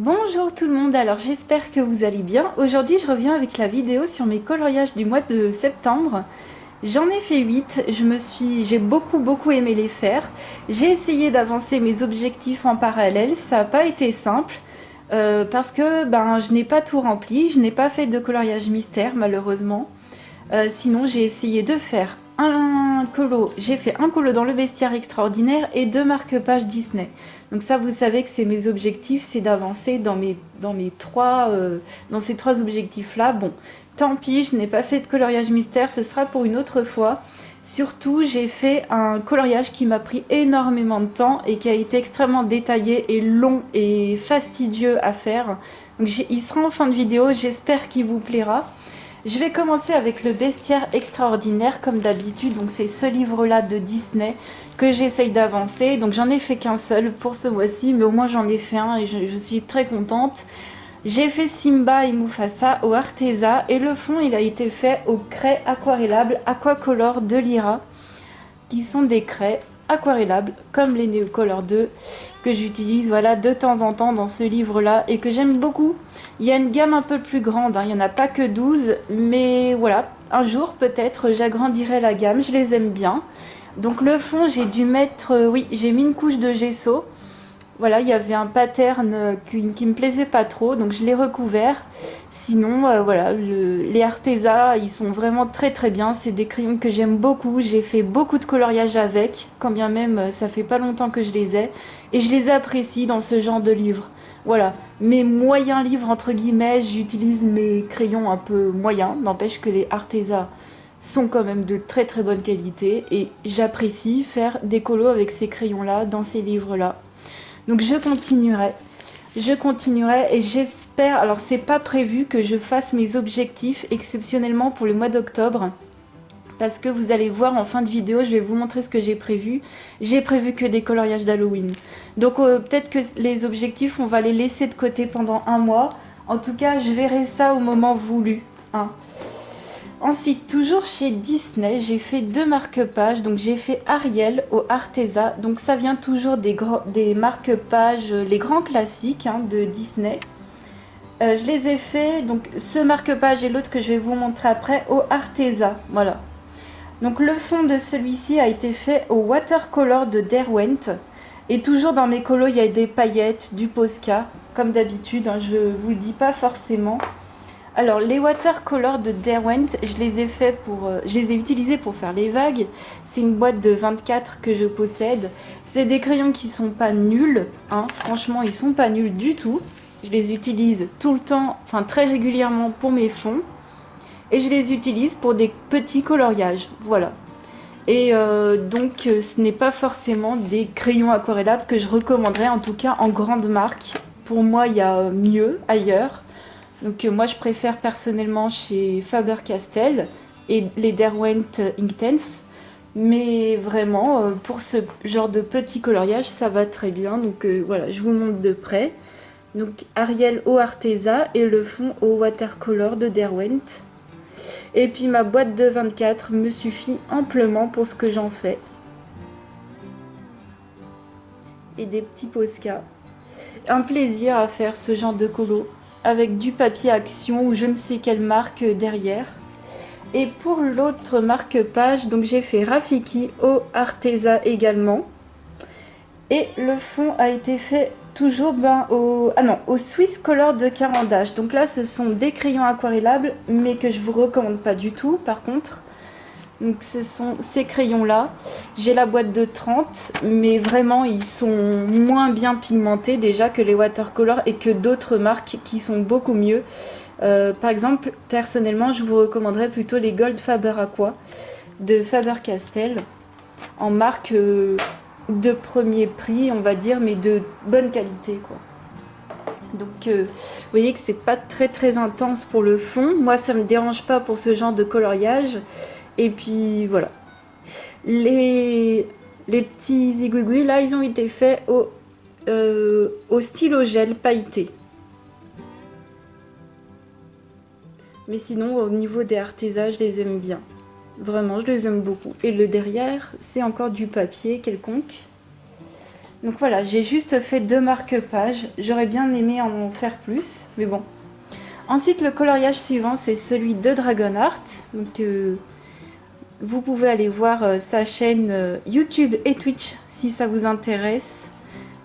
Bonjour tout le monde, alors j'espère que vous allez bien. Aujourd'hui je reviens avec la vidéo sur mes coloriages du mois de septembre. J'en ai fait 8, j'ai beaucoup aimé les faire. J'ai essayé d'avancer mes objectifs en parallèle, ça n'a pas été simple. Parce que je n'ai pas tout rempli, je n'ai pas fait de coloriage mystère malheureusement. Sinon j'ai essayé de faire un colo, j'ai fait un colo dans le bestiaire extraordinaire et 2 marque-pages Disney. Donc ça vous savez que c'est mes objectifs, c'est d'avancer dans ces trois objectifs là. Bon, tant pis, je n'ai pas fait de coloriage mystère, ce sera pour une autre fois. Surtout, j'ai fait un coloriage qui m'a pris énormément de temps et qui a été extrêmement détaillé et long et fastidieux à faire. Donc il sera en fin de vidéo, j'espère qu'il vous plaira. Je vais commencer avec le bestiaire extraordinaire comme d'habitude, donc c'est ce livre-là de Disney que j'essaye d'avancer. Donc j'en ai fait qu'un seul pour ce mois-ci, mais au moins j'en ai fait un et je suis très contente. J'ai fait Simba et Mufasa au Arteza et le fond il a été fait au craie aquarellables Aquacolor de Lyra, qui sont des craies aquarellables comme les Neocolor 2 que j'utilise voilà, de temps en temps dans ce livre-là et que j'aime beaucoup. Il y a une gamme un peu plus grande, il n'y en a pas que 12, mais voilà, un jour peut-être j'agrandirai la gamme, je les aime bien. Donc le fond, j'ai dû mettre, oui, j'ai mis une couche de gesso. Voilà, il y avait un pattern qui me plaisait pas trop, donc je l'ai recouvert. Sinon, voilà, les Arteza, ils sont vraiment très bien. C'est des crayons que j'aime beaucoup. J'ai fait beaucoup de coloriage avec, quand bien même ça fait pas longtemps que je les ai. Et je les apprécie dans ce genre de livres. Voilà, mes moyens livres, entre guillemets, j'utilise mes crayons un peu moyens. N'empêche que les Arteza sont quand même de très bonne qualité. Et j'apprécie faire des colos avec ces crayons-là, dans ces livres-là. Donc je continuerai et j'espère, alors c'est pas prévu que je fasse mes objectifs exceptionnellement pour le mois d'octobre, parce que vous allez voir en fin de vidéo, je vais vous montrer ce que j'ai prévu. J'ai prévu que des coloriages d'Halloween. Donc peut-être que les objectifs, on va les laisser de côté pendant un mois. En tout cas, je verrai ça au moment voulu. Hein. Ensuite, toujours chez Disney, j'ai fait 2 marque-pages. Donc j'ai fait Ariel au Arteza. Donc ça vient toujours des marque-pages, les grands classiques de Disney. Je les ai fait, donc ce marque-page et l'autre que je vais vous montrer après, au Arteza. Voilà. Donc le fond de celui-ci a été fait au watercolor de Derwent. Et toujours dans mes colos, il y a des paillettes, du Posca, comme d'habitude. Je vous le dis pas forcément. Alors les watercolors de Derwent, je les ai utilisés pour faire les vagues. C'est une boîte de 24 que je possède. C'est des crayons qui sont pas nuls, franchement ils sont pas nuls du tout. Je les utilise tout le temps, enfin très régulièrement pour mes fonds. Et je les utilise pour des petits coloriages, voilà. Et donc ce n'est pas forcément des crayons aquarellables que je recommanderais, en tout cas en grande marque. Pour moi il y a mieux ailleurs. Donc moi je préfère personnellement chez Faber-Castell et les Derwent Inktense. Mais vraiment pour ce genre de petit coloriage ça va très bien. Donc voilà, je vous montre de près. Donc Ariel au Arteza et le fond au watercolor de Derwent. Et puis ma boîte de 24 me suffit amplement pour ce que j'en fais. Et des petits Posca. Un plaisir à faire ce genre de colo, avec du papier Action ou je ne sais quelle marque derrière. Et pour l'autre marque-page, donc j'ai fait Rafiki au Arteza également. Et le fond a été fait toujours au Swiss Color de Carandache. Donc là, ce sont des crayons aquarellables, mais que je vous recommande pas du tout par contre. Donc ce sont ces crayons-là. J'ai la boîte de 30, mais vraiment ils sont moins bien pigmentés déjà que les watercolors et que d'autres marques qui sont beaucoup mieux. Par exemple, personnellement, je vous recommanderais plutôt les Gold Faber Aqua de Faber-Castell en marque de premier prix, on va dire, mais de bonne qualité, quoi. Donc vous voyez que c'est pas très intense pour le fond. Moi, ça me dérange pas pour ce genre de coloriage. Et puis voilà. Les petits zigouigouis, là, ils ont été faits au stylo gel pailleté. Mais sinon, au niveau des Arteza, je les aime bien. Vraiment, je les aime beaucoup. Et le derrière, c'est encore du papier quelconque. Donc voilà, j'ai juste fait 2 marque-pages. J'aurais bien aimé en faire plus, mais bon. Ensuite, le coloriage suivant, c'est celui de Dragonheart. Donc vous pouvez aller voir sa chaîne YouTube et Twitch si ça vous intéresse.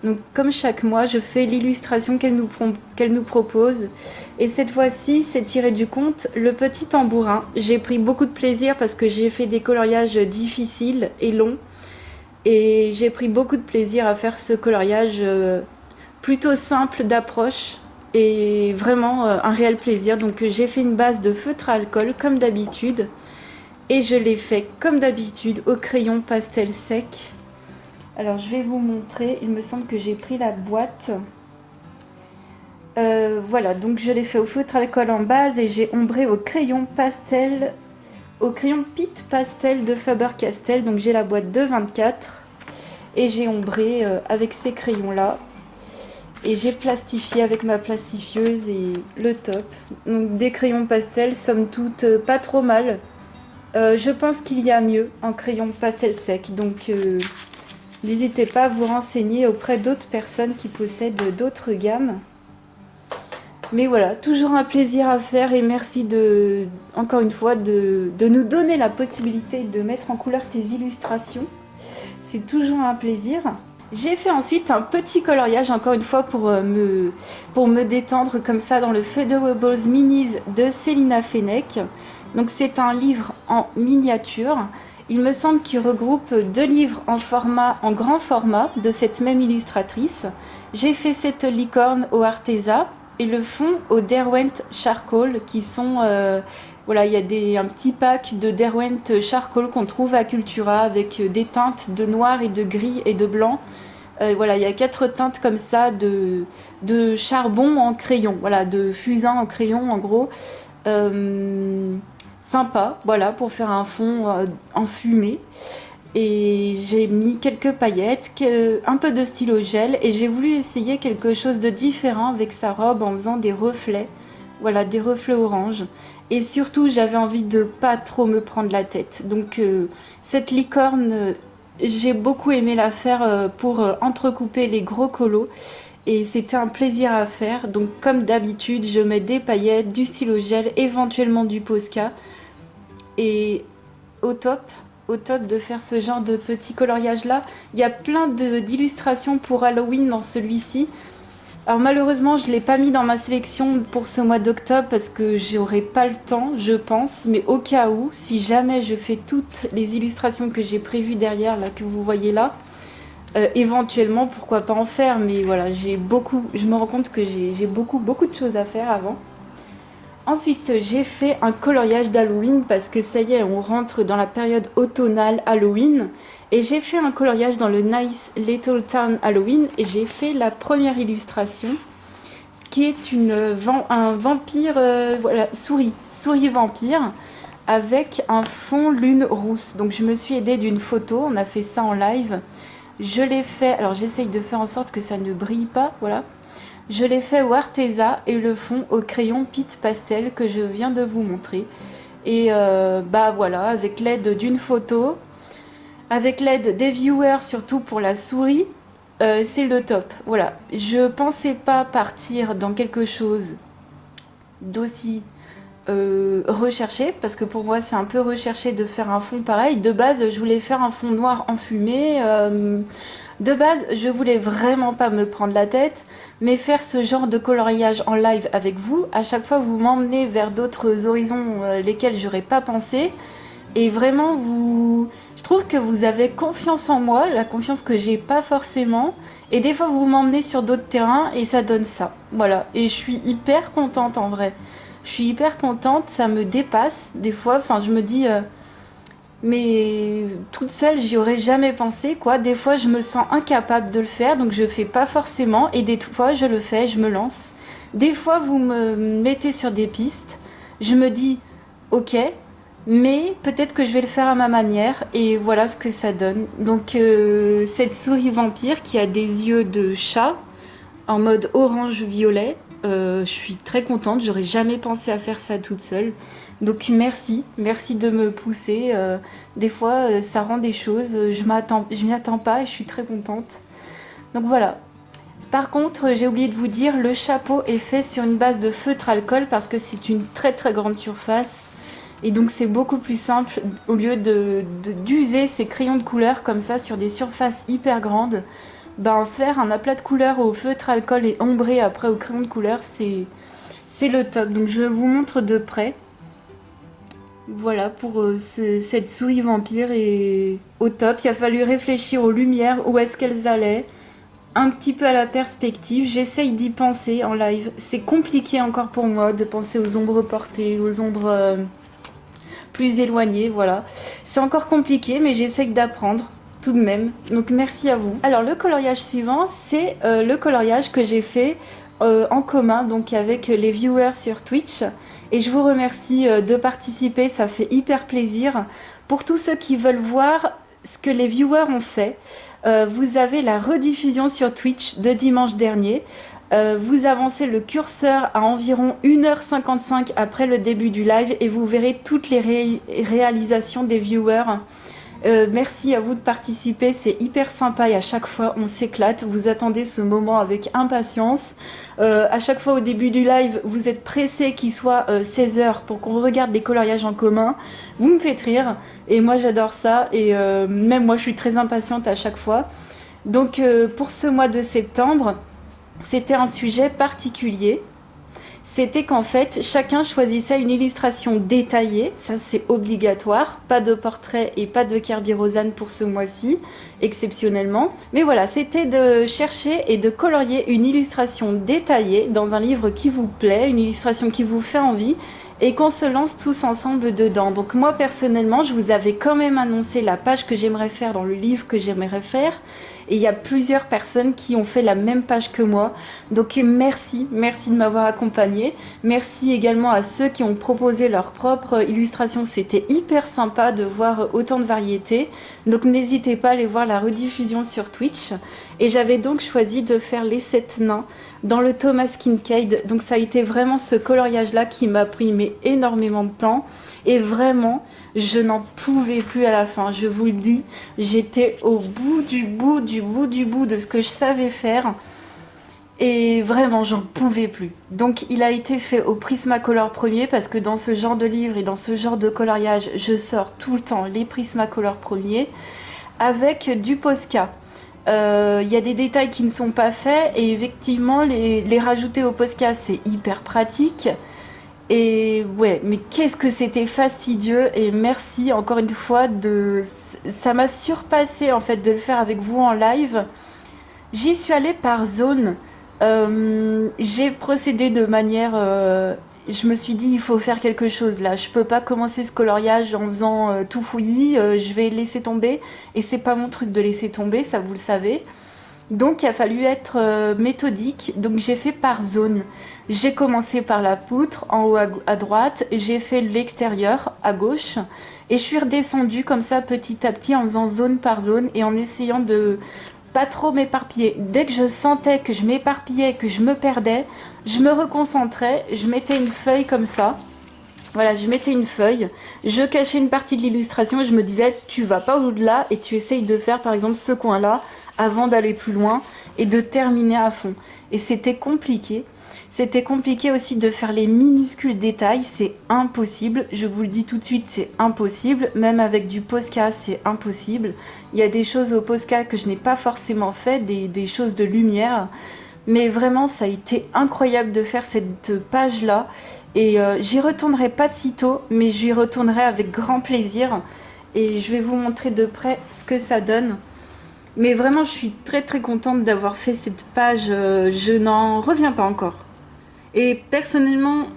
Donc comme chaque mois, je fais l'illustration qu'elle nous propose. Et cette fois-ci, c'est tiré du conte Le Petit Tambourin. J'ai pris beaucoup de plaisir parce que j'ai fait des coloriages difficiles et longs. Et j'ai pris beaucoup de plaisir à faire ce coloriage plutôt simple d'approche. Et vraiment un réel plaisir. Donc j'ai fait une base de feutre à alcool comme d'habitude. Et je l'ai fait comme d'habitude au crayon pastel sec. Alors je vais vous montrer, il me semble que j'ai pris la boîte. Voilà, donc je l'ai fait au feutre alcool en base et j'ai ombré au crayon pastel, au crayon Pit Pastel de Faber-Castell. Donc j'ai la boîte de 24 et j'ai ombré avec ces crayons-là. Et j'ai plastifié avec ma plastifieuse et le top. Donc des crayons pastel, somme toute, pas trop mal. Je pense qu'il y a mieux en crayon pastel sec, donc n'hésitez pas à vous renseigner auprès d'autres personnes qui possèdent d'autres gammes. Mais voilà, toujours un plaisir à faire et merci encore une fois de nous donner la possibilité de mettre en couleur tes illustrations. C'est toujours un plaisir. J'ai fait ensuite un petit coloriage encore une fois pour me détendre comme ça dans le Featherwables Minis de Célina Fennec. Donc c'est un livre en miniature. Il me semble qu'il regroupe 2 livres en grand format de cette même illustratrice. J'ai fait cette licorne au Arteza et le fond au Derwent Charcoal qui sont... voilà, il y a un petit pack de Derwent Charcoal qu'on trouve à Cultura avec des teintes de noir et de gris et de blanc. Voilà, il y a 4 teintes comme ça de charbon en crayon, voilà, de fusain en crayon en gros. Sympa, voilà, pour faire un fond en fumée. Et j'ai mis quelques paillettes, un peu de stylo gel et j'ai voulu essayer quelque chose de différent avec sa robe en faisant des reflets. Voilà, des reflets orange. Et surtout, j'avais envie de pas trop me prendre la tête. Donc cette licorne, j'ai beaucoup aimé la faire pour entrecouper les gros colos. Et c'était un plaisir à faire. Donc comme d'habitude, je mets des paillettes, du stylo gel, éventuellement du Posca. Et au top de faire ce genre de petit coloriage là. Il y a plein d'illustrations pour Halloween dans celui-ci. Alors malheureusement je ne l'ai pas mis dans ma sélection pour ce mois d'octobre parce que j'aurai pas le temps je pense, mais au cas où, si jamais je fais toutes les illustrations que j'ai prévues derrière là, que vous voyez là, éventuellement pourquoi pas en faire, mais voilà, je me rends compte que j'ai beaucoup de choses à faire avant. Ensuite, j'ai fait un coloriage d'Halloween parce que ça y est, on rentre dans la période automnale Halloween. Et j'ai fait un coloriage dans le Nice Little Town Halloween et j'ai fait la première illustration qui est un vampire, voilà, souris vampire avec un fond lune rousse. Donc je me suis aidée d'une photo, on a fait ça en live. Je l'ai fait, alors j'essaye de faire en sorte que ça ne brille pas, voilà. Je l'ai fait au Arteza et le fond au crayon Pit Pastel que je viens de vous montrer. Et bah voilà, avec l'aide d'une photo, avec l'aide des viewers surtout pour la souris, c'est le top. Voilà, je pensais pas partir dans quelque chose d'aussi recherché, parce que pour moi c'est un peu recherché de faire un fond pareil. De base, je voulais faire un fond noir enfumé. De base, je voulais vraiment pas me prendre la tête, mais faire ce genre de coloriage en live avec vous, à chaque fois vous m'emmenez vers d'autres horizons lesquels j'aurais pas pensé. Et vraiment, je trouve que vous avez confiance en moi, la confiance que j'ai pas forcément. Et des fois, vous m'emmenez sur d'autres terrains et ça donne ça. Voilà. Et je suis hyper contente en vrai. Je suis hyper contente, ça me dépasse des fois. Enfin, je me dis... mais toute seule, j'y aurais jamais pensé, quoi. Des fois, je me sens incapable de le faire, donc je fais pas forcément. Et des fois, je le fais, je me lance. Des fois, vous me mettez sur des pistes. Je me dis, ok, mais peut-être que je vais le faire à ma manière. Et voilà ce que ça donne. Donc, cette souris vampire qui a des yeux de chat en mode orange-violet. Je suis très contente, j'aurais jamais pensé à faire ça toute seule. Donc merci de me pousser. Des fois, ça rend des choses, je m'y attends pas et je suis très contente. Donc voilà. Par contre, j'ai oublié de vous dire, le chapeau est fait sur une base de feutre alcool parce que c'est une très très grande surface. Et donc c'est beaucoup plus simple, au lieu d'user ces crayons de couleur comme ça sur des surfaces hyper grandes, ben faire un aplat de couleur au feutre alcool et ombrer après au crayon de couleur, c'est le top. Donc je vous montre de près. Voilà pour cette souris vampire est au top. Il a fallu réfléchir aux lumières, où est-ce qu'elles allaient, un petit peu à la perspective. J'essaye d'y penser en live. C'est compliqué encore pour moi de penser aux ombres portées, aux ombres plus éloignées, voilà. C'est encore compliqué, mais j'essaye d'apprendre tout de même. Donc merci à vous. Alors le coloriage suivant, c'est le coloriage que j'ai fait en commun, donc avec les viewers sur Twitch. Et je vous remercie de participer, ça fait hyper plaisir. Pour tous ceux qui veulent voir ce que les viewers ont fait, vous avez la rediffusion sur Twitch de dimanche dernier. Vous avancez le curseur à environ 1h55 après le début du live et vous verrez toutes les réalisations des viewers. Merci à vous de participer, c'est hyper sympa et à chaque fois on s'éclate. Vous attendez ce moment avec impatience. À chaque fois au début du live, vous êtes pressé qu'il soit 16h pour qu'on regarde les coloriages en commun. Vous me faites rire et moi j'adore ça et même moi je suis très impatiente à chaque fois. Donc pour ce mois de septembre, c'était un sujet particulier. C'était qu'en fait, chacun choisissait une illustration détaillée, ça c'est obligatoire, pas de portrait et pas de Kerby Rosanne pour ce mois-ci, exceptionnellement. Mais voilà, c'était de chercher et de colorier une illustration détaillée dans un livre qui vous plaît, une illustration qui vous fait envie, et qu'on se lance tous ensemble dedans. Donc moi personnellement, je vous avais quand même annoncé la page que j'aimerais faire dans le livre que j'aimerais faire, et il y a plusieurs personnes qui ont fait la même page que moi. Donc merci de m'avoir accompagné. Merci également à ceux qui ont proposé leur propre illustration. C'était hyper sympa de voir autant de variétés. Donc n'hésitez pas à aller voir la rediffusion sur Twitch. Et j'avais donc choisi de faire les 7 nains dans le Thomas Kincaid. Donc ça a été vraiment ce coloriage-là qui m'a pris énormément de temps. Et vraiment, je n'en pouvais plus à la fin. Je vous le dis, j'étais au bout du bout de ce que je savais faire. Et vraiment, j'en pouvais plus. Donc, il a été fait au Prismacolor premier parce que dans ce genre de livre et dans ce genre de coloriage, je sors tout le temps les Prismacolor premiers avec du Posca. Il y a des détails qui ne sont pas faits et effectivement, les rajouter au Posca, c'est hyper pratique. Et ouais, mais qu'est-ce que c'était fastidieux et merci encore une fois ça m'a surpassé en fait de le faire avec vous en live. J'y suis allée par zone. J'ai procédé de manière. Je me suis dit, il faut faire quelque chose là. Je peux pas commencer ce coloriage en faisant tout fouillis. Je vais laisser tomber. Et c'est pas mon truc de laisser tomber, ça vous le savez. Donc il a fallu être méthodique. Donc j'ai fait par zone. J'ai commencé par la poutre en haut à droite. J'ai fait l'extérieur à gauche. Et je suis redescendue comme ça petit à petit en faisant zone par zone et en essayant de pas trop m'éparpiller. Dès que je sentais que je m'éparpillais, que je me perdais, je me reconcentrais, je mettais une feuille comme ça. Voilà, je mettais une feuille, je cachais une partie de l'illustration et je me disais tu vas pas au-delà et tu essayes de faire par exemple ce coin-là avant d'aller plus loin et de terminer à fond. Et c'était compliqué. C'était compliqué aussi de faire les minuscules détails, c'est impossible, je vous le dis tout de suite, c'est impossible, même avec du Posca, c'est impossible. Il y a des choses au Posca que je n'ai pas forcément fait, des choses de lumière, mais vraiment ça a été incroyable de faire cette page-là, et j'y retournerai pas de sitôt, mais j'y retournerai avec grand plaisir, et je vais vous montrer de près ce que ça donne. Mais vraiment, je suis très très contente d'avoir fait cette page, je n'en reviens pas encore. Et personnellement,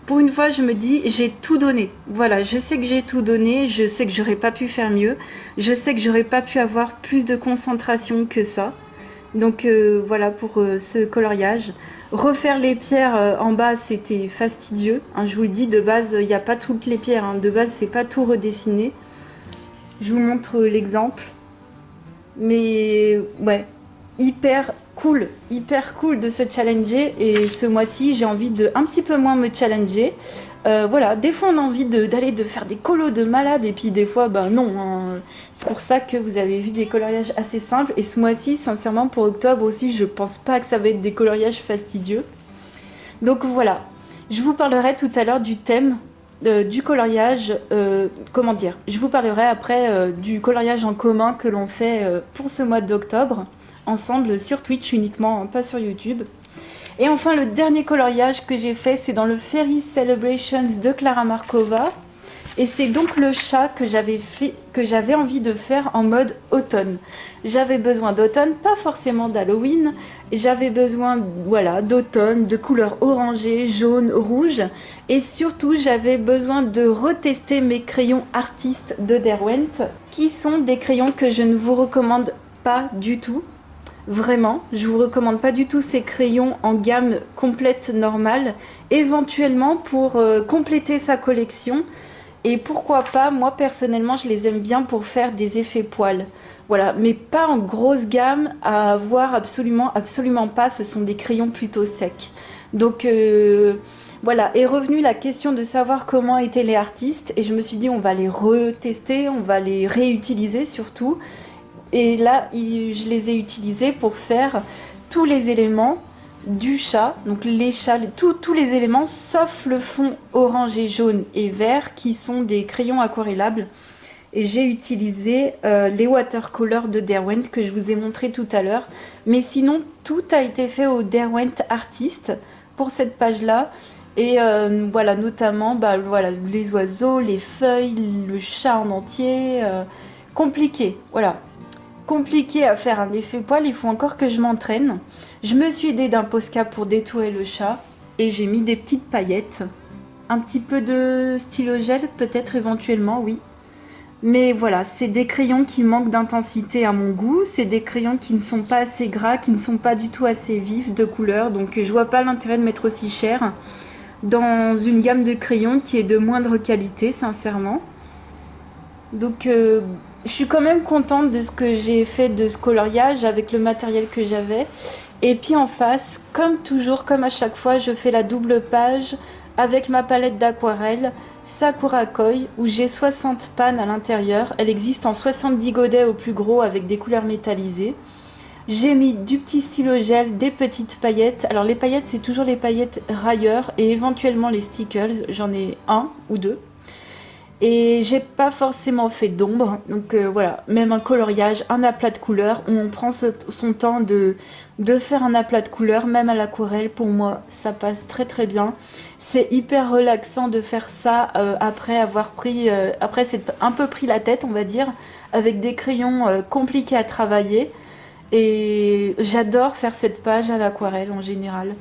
pour une fois, je me dis, j'ai tout donné. Voilà, je sais que j'ai tout donné, je sais que j'aurais pas pu faire mieux, je sais que j'aurais pas pu avoir plus de concentration que ça. Donc voilà pour ce coloriage. Refaire les pierres en bas, c'était fastidieux. Hein, je vous le dis, de base, il n'y a pas toutes les pierres. Hein, de base, c'est pas tout redessiné. Je vous montre l'exemple. Mais ouais, hyper cool de se challenger. Et ce mois-ci, j'ai envie de un petit peu moins me challenger. Voilà, des fois on a envie d'aller de faire des colos de malade et puis des fois, ben non. Hein. C'est pour ça que vous avez vu des coloriages assez simples. Et ce mois-ci, sincèrement, pour octobre aussi, je pense pas que ça va être des coloriages fastidieux. Donc voilà, je vous parlerai tout à l'heure du thème du coloriage, comment dire, je vous parlerai après du coloriage en commun que l'on fait pour ce mois d'octobre, ensemble sur Twitch uniquement, hein, pas sur YouTube. Et enfin, le dernier coloriage que j'ai fait, c'est dans le Fairy Celebrations de Clara Markova. Et c'est donc le chat que j'avais envie de faire en mode automne. J'avais besoin d'automne, pas forcément d'Halloween. J'avais besoin, voilà, d'automne, de couleurs orangées, jaunes, rouges. Et surtout, j'avais besoin de retester mes crayons artistes de Derwent, qui sont des crayons que je ne vous recommande pas du tout. Vraiment, je vous recommande pas du tout ces crayons en gamme complète normale. Éventuellement, pour compléter sa collection. Et pourquoi pas, moi personnellement, je les aime bien pour faire des effets poils. Voilà, mais pas en grosse gamme, à voir absolument pas, ce sont des crayons plutôt secs. Donc voilà, est revenue la question de savoir comment étaient les artistes, et je me suis dit on va les retester, on va les réutiliser surtout. Et là, je les ai utilisés pour faire tous les éléments du chat, donc les chats, tous les éléments sauf le fond orange et jaune et vert qui sont des crayons aquarellables. Et j'ai utilisé les watercolors de Derwent que je vous ai montré tout à l'heure. Mais sinon, tout a été fait au Derwent Artist pour cette page-là. Et voilà, notamment voilà, les oiseaux, les feuilles, le chat en entier. Compliqué, voilà. Compliqué à faire un effet poil, il faut encore que je m'entraîne. Je me suis aidée d'un Posca pour détourer le chat et j'ai mis des petites paillettes. Un petit peu de stylo gel peut-être éventuellement, oui. Mais voilà, c'est des crayons qui manquent d'intensité à mon goût. C'est des crayons qui ne sont pas assez gras, qui ne sont pas du tout assez vifs de couleur. Donc je vois pas l'intérêt de mettre aussi cher dans une gamme de crayons qui est de moindre qualité, sincèrement. Donc je suis quand même contente de ce que j'ai fait de ce coloriage avec le matériel que j'avais. Et puis en face, comme toujours, comme à chaque fois, je fais la double page avec ma palette d'aquarelle Sakura Koi où j'ai 60 pannes à l'intérieur. Elle existe en 70 godets au plus gros avec des couleurs métallisées. J'ai mis du petit stylo gel, des petites paillettes. Alors les paillettes, c'est toujours les paillettes railleurs et éventuellement les stickers. J'en ai un ou deux. Et j'ai pas forcément fait d'ombre, donc voilà, même un coloriage, un aplat de couleurs, on prend son temps de faire un aplat de couleurs, même à l'aquarelle, pour moi ça passe très très bien. C'est hyper relaxant de faire ça après avoir après s'être un peu pris la tête, on va dire, avec des crayons compliqués à travailler. Et j'adore faire cette page à l'aquarelle en général.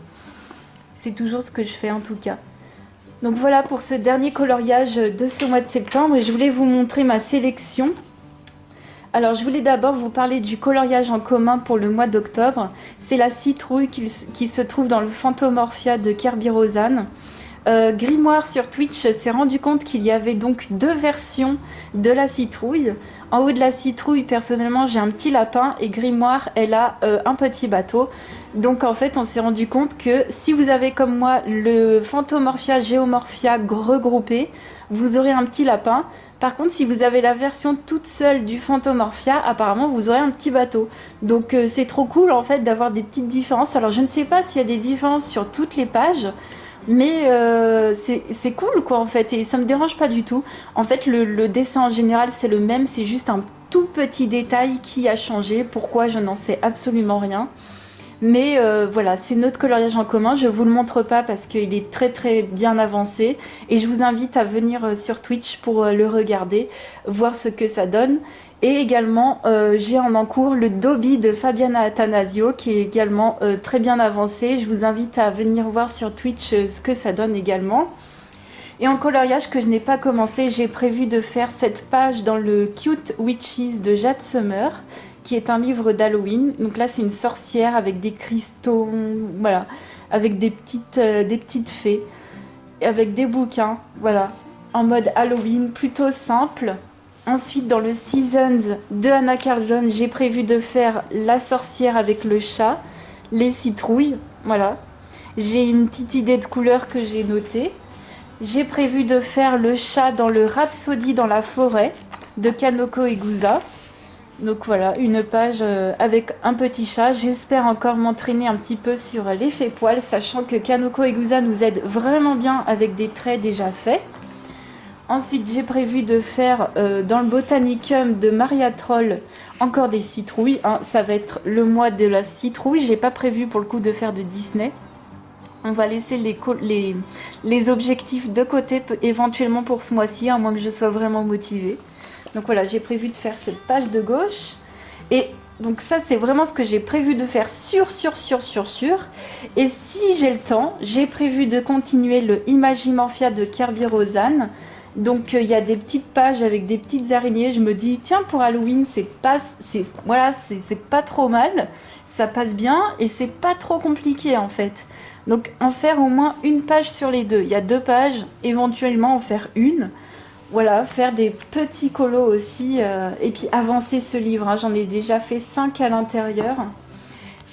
C'est toujours ce que je fais en tout cas. Donc voilà pour ce dernier coloriage de ce mois de septembre et je voulais vous montrer ma sélection. Alors je voulais d'abord vous parler du coloriage en commun pour le mois d'octobre. C'est la citrouille qui se trouve dans le Phantomorphia de Kirby Rosanne. Grimoire sur Twitch s'est rendu compte qu'il y avait donc deux versions de la citrouille. En haut de la citrouille, personnellement, j'ai un petit lapin et Grimoire, elle a un petit bateau. Donc en fait, on s'est rendu compte que si vous avez comme moi le Phantomorphia, Géomorphia regroupé, vous aurez un petit lapin. Par contre, si vous avez la version toute seule du Phantomorphia, apparemment, vous aurez un petit bateau. Donc c'est trop cool en fait d'avoir des petites différences. Alors je ne sais pas s'il y a des différences sur toutes les pages. Mais c'est cool quoi en fait et ça me dérange pas du tout. En fait le dessin en général c'est le même, c'est juste un tout petit détail qui a changé. Pourquoi je n'en sais absolument rien. Mais voilà, c'est notre coloriage en commun. Je vous le montre pas parce qu'il est très très bien avancé. Et je vous invite à venir sur Twitch pour le regarder, voir ce que ça donne. Et également, j'ai en cours le Dobby de Fabiana Attanasio qui est également très bien avancé. Je vous invite à venir voir sur Twitch ce que ça donne également. Et en coloriage que je n'ai pas commencé, j'ai prévu de faire cette page dans le Cute Witches de Jade Summer, qui est un livre d'Halloween. Donc là, c'est une sorcière avec des cristaux, voilà, avec des petites fées, avec des bouquins, voilà, en mode Halloween, plutôt simple. Ensuite, dans le Seasons de Anna Carlson, j'ai prévu de faire la sorcière avec le chat, les citrouilles, voilà. J'ai une petite idée de couleur que j'ai notée. J'ai prévu de faire le chat dans le Rhapsody dans la forêt de Kanoko Egusa. Donc voilà, une page avec un petit chat. J'espère encore m'entraîner un petit peu sur l'effet poil, sachant que Kanoko Egusa nous aide vraiment bien avec des traits déjà faits. Ensuite, j'ai prévu de faire dans le Botanicum de Maria Troll encore des citrouilles. Hein. Ça va être le mois de la citrouille. J'ai pas prévu pour le coup de faire de Disney. On va laisser les objectifs de côté éventuellement pour ce mois-ci, à moins que je sois vraiment motivée. Donc voilà, j'ai prévu de faire cette page de gauche. Et donc ça, c'est vraiment ce que j'ai prévu de faire sûr. Et si j'ai le temps, j'ai prévu de continuer le Imagimorphia de Kirby Rosanne. Donc il y a des petites pages avec des petites araignées. Je me dis, tiens, pour Halloween, c'est pas trop mal. Ça passe bien et c'est pas trop compliqué en fait. Donc en faire au moins une page sur les deux. Il y a 2 pages, éventuellement en faire une. Voilà, faire des petits colos aussi. Et puis avancer ce livre. Hein. J'en ai déjà fait 5 à l'intérieur.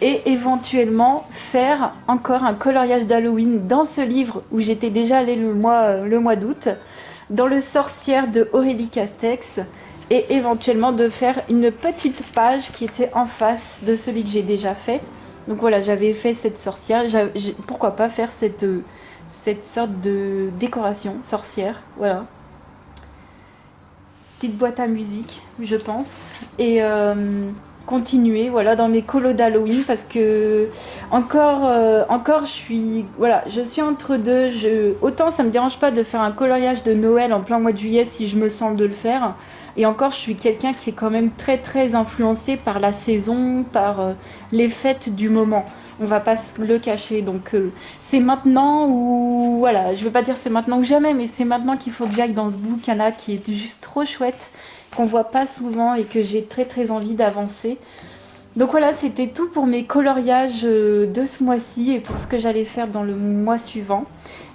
Et éventuellement faire encore un coloriage d'Halloween dans ce livre où j'étais déjà allée le mois d'août. Dans le Sorcière de Aurélie Castex. Et éventuellement de faire une petite page qui était en face de celui que j'ai déjà fait. Donc voilà, j'avais fait cette sorcière. Pourquoi pas faire cette sorte de décoration sorcière. Voilà. Petite boîte à musique, je pense. Et continuer voilà, dans mes colos d'Halloween parce que encore je suis entre deux. Autant ça me dérange pas de faire un coloriage de Noël en plein mois de juillet si je me sens de le faire. Et encore, je suis quelqu'un qui est quand même très très influencé par la saison, par les fêtes du moment. On va pas se le cacher. Donc c'est maintenant ou voilà, je veux pas dire c'est maintenant ou jamais, mais c'est maintenant qu'il faut que j'aille dans ce bouquin-là qui est juste trop chouette, qu'on voit pas souvent et que j'ai très très envie d'avancer. Donc voilà, c'était tout pour mes coloriages de ce mois-ci et pour ce que j'allais faire dans le mois suivant.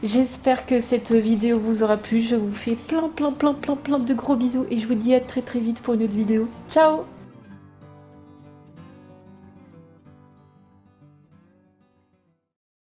J'espère que cette vidéo vous aura plu. Je vous fais plein de gros bisous et je vous dis à très très vite pour une autre vidéo. Ciao!